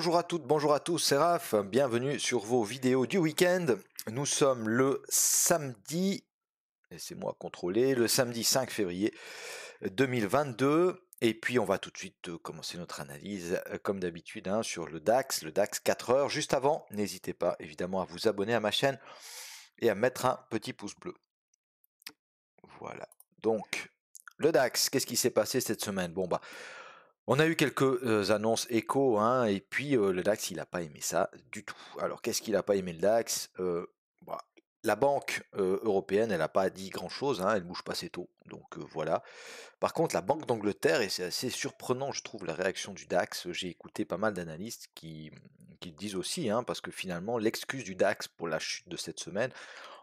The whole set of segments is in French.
Bonjour à toutes, bonjour à tous, c'est Raph, bienvenue sur vos vidéos du week-end. Nous sommes le samedi, laissez-moi contrôler, le samedi 5 février 2022. Et puis on va tout de suite commencer notre analyse, comme d'habitude, hein, sur le DAX 4 heures. Juste avant, n'hésitez pas évidemment à vous abonner à ma chaîne et à mettre un petit pouce bleu. Voilà, donc le DAX, qu'est-ce qui s'est passé cette semaine? Bon bah, on a eu quelques annonces écho, hein, et puis le DAX, il n'a pas aimé ça du tout. Alors, qu'est-ce qu'il n'a pas aimé le DAX? Bah, la banque européenne, elle n'a pas dit grand-chose, hein, elle bouge pas assez tôt, donc voilà. Par contre, la Banque d'Angleterre, et c'est assez surprenant, je trouve, la réaction du DAX, j'ai écouté pas mal d'analystes qui le disent aussi, hein, parce que finalement, l'excuse du DAX pour la chute de cette semaine,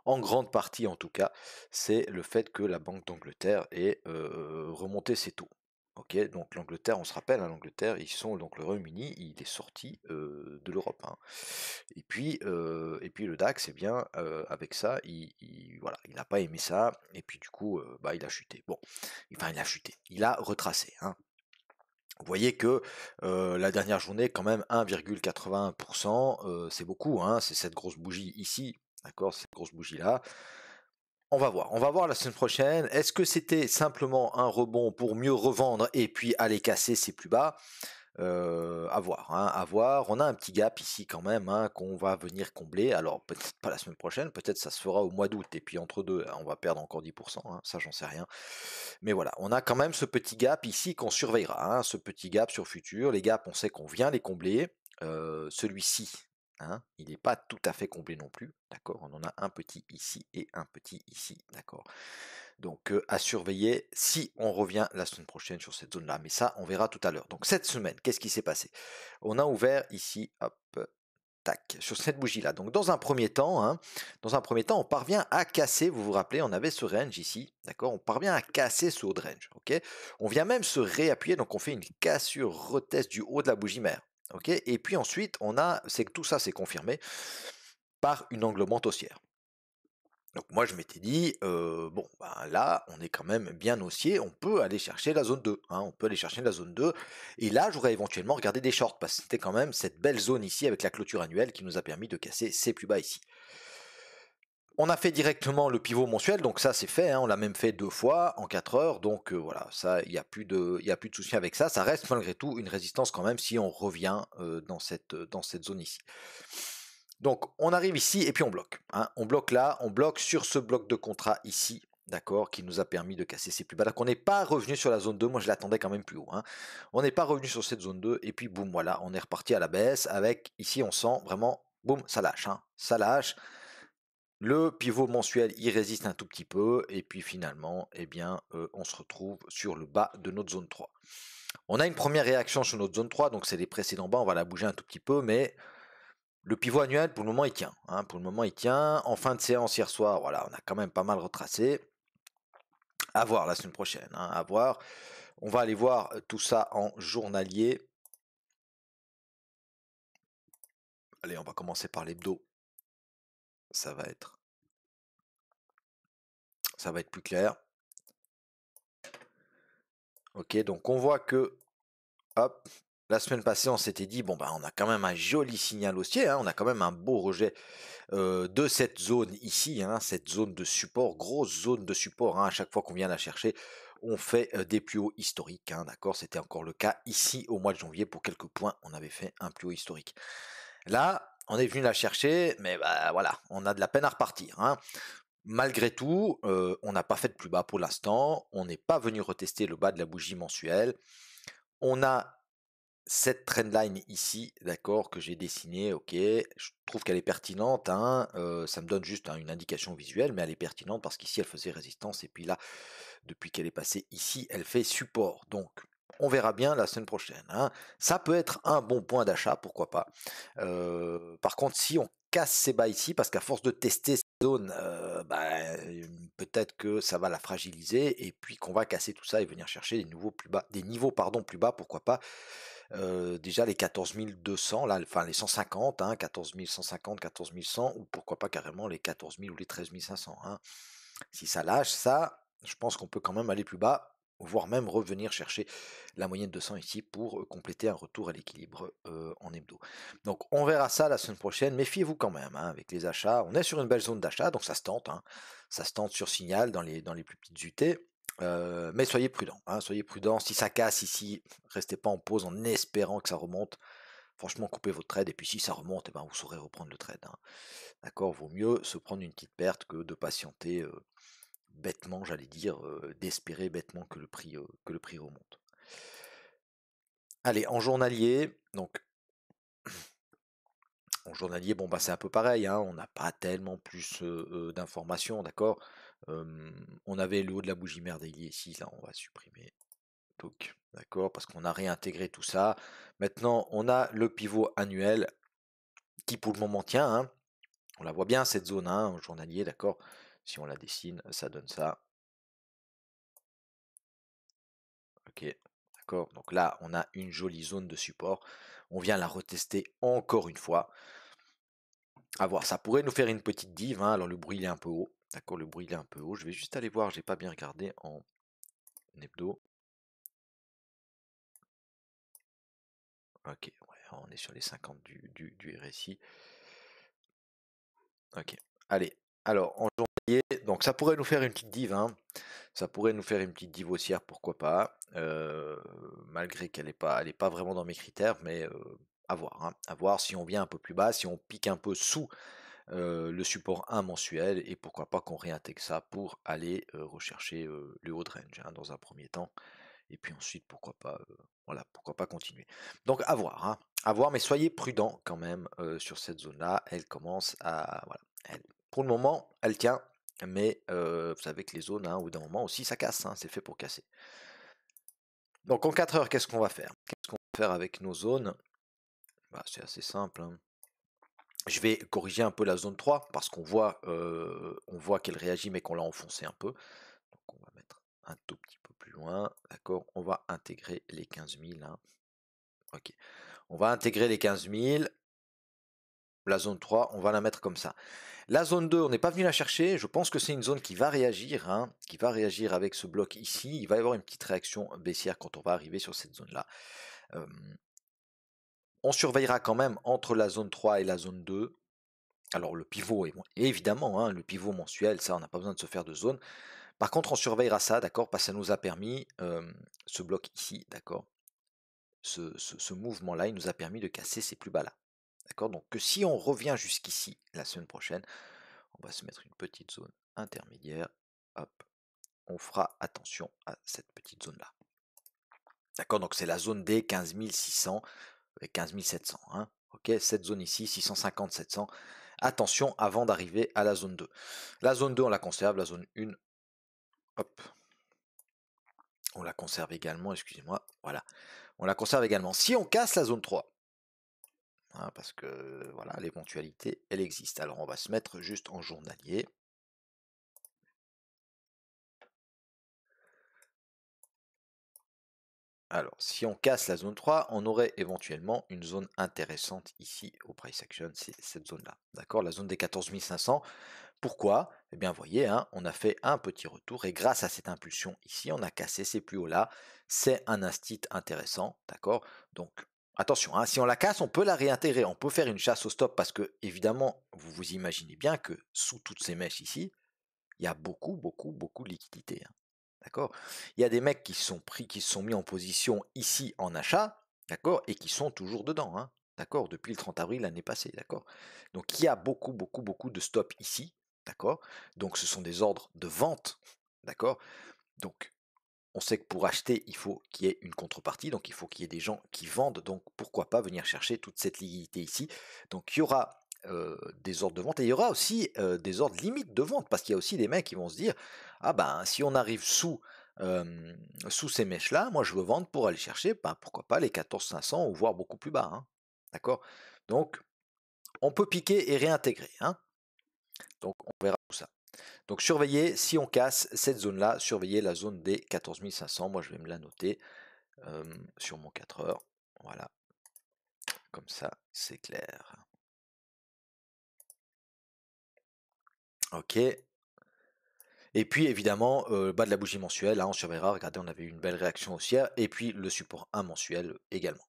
en grande partie en tout cas, c'est le fait que la Banque d'Angleterre ait remonté ses taux. Ok, donc l'Angleterre, on se rappelle, hein, l'Angleterre, ils sont donc le Royaume-Uni, il est sorti de l'Europe, hein. Et puis le DAX, eh bien, avec ça, voilà, il n'a pas aimé ça, et puis du coup, bah, il a chuté. Bon, enfin, il a chuté, il a retracé, hein. Vous voyez que la dernière journée, quand même, 1,81%, c'est beaucoup, hein, c'est cette grosse bougie ici, d'accord, cette grosse bougie-là. On va voir la semaine prochaine. Est-ce que c'était simplement un rebond pour mieux revendre et puis aller casser ses plus bas? À voir, hein, à voir. On a un petit gap ici quand même, hein, qu'on va venir combler. Alors peut-être pas la semaine prochaine, peut-être ça se fera au mois d'août. Et puis entre deux, on va perdre encore 10%, hein, ça j'en sais rien. Mais voilà, on a quand même ce petit gap ici qu'on surveillera, hein, ce petit gap sur futur. Les gaps, on sait qu'on vient les combler. Celui-ci, hein, il n'est pas tout à fait comblé non plus. D'accord, on en a un petit ici et un petit ici. D'accord. Donc à surveiller si on revient la semaine prochaine sur cette zone-là. Mais ça, on verra tout à l'heure. Donc cette semaine, qu'est-ce qui s'est passé? On a ouvert ici, hop, tac, sur cette bougie-là. Donc dans un premier temps, hein, on parvient à casser, vous vous rappelez, on avait ce range ici, d'accord? On parvient à casser ce haut de range, ok? On vient même se réappuyer, donc on fait une cassure retest du haut de la bougie mère, ok? Et puis ensuite, c'est que tout ça s'est confirmé par une englobante haussière. Donc moi je m'étais dit, bon, ben là, on est quand même bien haussier, on peut aller chercher la zone 2, hein, on peut aller chercher la zone 2, et là j'aurais éventuellement regardé des shorts, parce que c'était quand même cette belle zone ici avec la clôture annuelle qui nous a permis de casser ces plus bas ici. On a fait directement le pivot mensuel, donc ça c'est fait, hein, on l'a même fait 2 fois en 4 heures, donc voilà, ça il n'y a plus de souci avec ça, ça reste malgré tout une résistance quand même si on revient dans cette zone ici. Donc on arrive ici et puis on bloque, hein. On bloque là, on bloque sur ce bloc de contrat ici, d'accord, qui nous a permis de casser ces plus bas. Donc on n'est pas revenu sur la zone 2, moi je l'attendais quand même plus haut, hein. On n'est pas revenu sur cette zone 2 et puis boum, voilà, on est reparti à la baisse avec, ici on sent vraiment, boum, ça lâche, hein, ça lâche. Le pivot mensuel il résiste un tout petit peu et puis finalement, eh bien, on se retrouve sur le bas de notre zone 3. On a une première réaction sur notre zone 3, donc c'est les précédents bas, on va la bouger un tout petit peu, mais le pivot annuel, pour le moment, il tient, hein, pour le moment, il tient. En fin de séance hier soir, voilà, on a quand même pas mal retracé. À voir la semaine prochaine, hein, à voir. On va aller voir tout ça en journalier. Allez, on va commencer par l'hebdo. Ça va être plus clair. Ok, donc on voit que, hop, la semaine passée, on s'était dit, bon, bah, on a quand même un joli signal haussier, hein, on a quand même un beau rejet de cette zone ici, hein, cette zone de support, grosse zone de support, hein, à chaque fois qu'on vient la chercher, on fait des plus hauts historiques, hein, d'accord, c'était encore le cas ici au mois de janvier, pour quelques points, on avait fait un plus haut historique. Là, on est venu la chercher, mais bah, voilà, on a de la peine à repartir, hein. Malgré tout, on n'a pas fait de plus bas pour l'instant, on n'est pas venu retester le bas de la bougie mensuelle, on a cette trendline ici, d'accord, que j'ai dessinée, ok, je trouve qu'elle est pertinente, hein, ça me donne juste, hein, une indication visuelle, mais elle est pertinente parce qu'ici elle faisait résistance, et puis là, depuis qu'elle est passée ici, elle fait support. Donc, on verra bien la semaine prochaine, hein. Ça peut être un bon point d'achat, pourquoi pas. Par contre, si on casse ces bas ici, parce qu'à force de tester cette zone, peut-être que ça va la fragiliser, et puis qu'on va casser tout ça et venir chercher des niveaux plus bas, plus bas, pourquoi pas. Déjà les 14 200, là, enfin les 150, hein, 14 150, 14 100, ou pourquoi pas carrément les 14 000 ou les 13 500, hein. Si ça lâche, ça, je pense qu'on peut quand même aller plus bas, voire même revenir chercher la moyenne de 100 ici pour compléter un retour à l'équilibre en hebdo. Donc on verra ça la semaine prochaine. Méfiez-vous quand même hein, avec les achats. On est sur une belle zone d'achat, donc ça se tente. Hein. Ça se tente sur signal dans les plus petites UT. Mais soyez prudents. Hein, soyez prudents. Si ça casse ici, restez pas en pause en espérant que ça remonte. Franchement, coupez votre trade et puis si ça remonte, eh ben, vous saurez reprendre le trade. Hein. D'accord, vaut mieux se prendre une petite perte que de patienter bêtement, j'allais dire, d'espérer bêtement que le prix remonte. Allez, en journalier, donc en journalier, bon bah c'est un peu pareil, hein, on n'a pas tellement plus d'informations, d'accord. On avait le haut de la bougie merveillée ici, là on va supprimer. Donc, d'accord, parce qu'on a réintégré tout ça. Maintenant, on a le pivot annuel qui pour le moment tient, hein. On la voit bien cette zone hein, en journalier, d'accord. Si on la dessine, ça donne ça. Ok, d'accord. Donc là, on a une jolie zone de support. On vient la retester encore une fois. À voir, ça pourrait nous faire une petite dive. Hein. Alors le bruit il est un peu haut. D'accord, le bruit il est un peu haut. Je vais juste aller voir, j'ai pas bien regardé en hebdo. Ok, ouais, on est sur les 50 du RSI. Ok, allez. Alors en journalier, donc ça pourrait nous faire une petite dive. Hein. Ça pourrait nous faire une petite dive haussière, pourquoi pas. Malgré qu'elle n'est pas vraiment dans mes critères, mais à voir. Hein. À voir si on vient un peu plus bas, si on pique un peu sous le support 1 mensuel et pourquoi pas qu'on réintègre ça pour aller rechercher le haut de range hein, dans un premier temps et puis ensuite voilà, pourquoi pas continuer. Donc à voir, hein, à voir, mais soyez prudents quand même sur cette zone-là. Elle commence à voilà, pour le moment elle tient, mais vous savez que les zones, hein, au bout d'un moment aussi ça casse, hein, c'est fait pour casser. Donc en 4 heures, qu'est-ce qu'on va faire? Qu'est-ce qu'on va faire avec nos zones? Bah, c'est assez simple. Hein. Je vais corriger un peu la zone 3 parce on voit qu'elle réagit mais qu'on l'a enfoncé un peu. Donc on va mettre un tout petit peu plus loin. D'accord, on va intégrer les 15 000. Hein. Ok, on va intégrer les 15 000. La zone 3, on va la mettre comme ça. La zone 2, on n'est pas venu la chercher. Je pense que c'est une zone qui va réagir, hein, qui va réagir avec ce bloc ici. Il va y avoir une petite réaction baissière quand on va arriver sur cette zone-là. On surveillera quand même entre la zone 3 et la zone 2. Alors le pivot, évidemment, hein, le pivot mensuel, ça on n'a pas besoin de se faire de zone. Par contre, on surveillera ça, d'accord, parce que ça nous a permis, ce bloc ici, d'accord, ce mouvement-là, il nous a permis de casser ces plus bas-là. D'accord, donc que si on revient jusqu'ici la semaine prochaine, on va se mettre une petite zone intermédiaire. Hop, on fera attention à cette petite zone-là. D'accord, donc c'est la zone des 15 600 et 15 700. Hein. Ok, cette zone ici, 650, 700. Attention avant d'arriver à la zone 2. La zone 2, on la conserve. La zone 1, hop, on la conserve également. Excusez-moi. Voilà. On la conserve également. Si on casse la zone 3, hein, parce que voilà, l'éventualité, elle existe. Alors on va se mettre juste en journalier. Alors, si on casse la zone 3, on aurait éventuellement une zone intéressante ici au price action, c'est cette zone-là. D'accord, la zone des 14 500. Pourquoi? Eh bien, vous voyez, hein, on a fait un petit retour et grâce à cette impulsion ici, on a cassé ces plus hauts-là. C'est un instit intéressant, d'accord? Donc, attention, hein, si on la casse, on peut la réintégrer, on peut faire une chasse au stop parce que, évidemment, vous vous imaginez bien que sous toutes ces mèches ici, il y a beaucoup, beaucoup, beaucoup de liquidités. Hein. D'accord? Il y a des mecs qui se sont pris, qui se sont mis en position ici en achat, d'accord, et qui sont toujours dedans, hein, d'accord, depuis le 30 avril l'année passée, d'accord. Donc il y a beaucoup, beaucoup, beaucoup de stops ici, d'accord. Donc ce sont des ordres de vente, d'accord. Donc on sait que pour acheter, il faut qu'il y ait une contrepartie, donc il faut qu'il y ait des gens qui vendent, donc pourquoi pas venir chercher toute cette liquidité ici. Donc il y aura des ordres de vente et il y aura aussi des ordres limites de vente, parce qu'il y a aussi des mecs qui vont se dire, ah ben si on arrive sous ces mèches-là, moi je veux vendre pour aller chercher, ben, pourquoi pas les 14 500 ou voire beaucoup plus bas. Hein. D'accord. Donc on peut piquer et réintégrer. Hein. Donc on verra tout ça. Donc surveillez, si on casse cette zone-là, surveillez la zone des 14 500. Moi, je vais me la noter sur mon 4 heures. Voilà, comme ça, c'est clair. Ok. Et puis évidemment, bas de la bougie mensuelle, là on surveillera, regardez on avait eu une belle réaction haussière, et puis le support 1 mensuel également.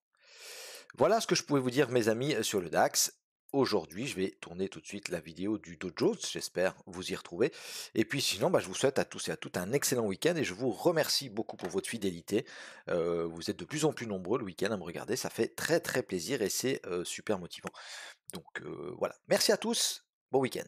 Voilà ce que je pouvais vous dire mes amis sur le DAX. Aujourd'hui, je vais tourner tout de suite la vidéo du Dow Jones, j'espère vous y retrouver. Et puis sinon, bah, je vous souhaite à tous et à toutes un excellent week-end et je vous remercie beaucoup pour votre fidélité. Vous êtes de plus en plus nombreux le week-end à me regarder, ça fait très très plaisir et c'est super motivant. Donc voilà, merci à tous, bon week-end.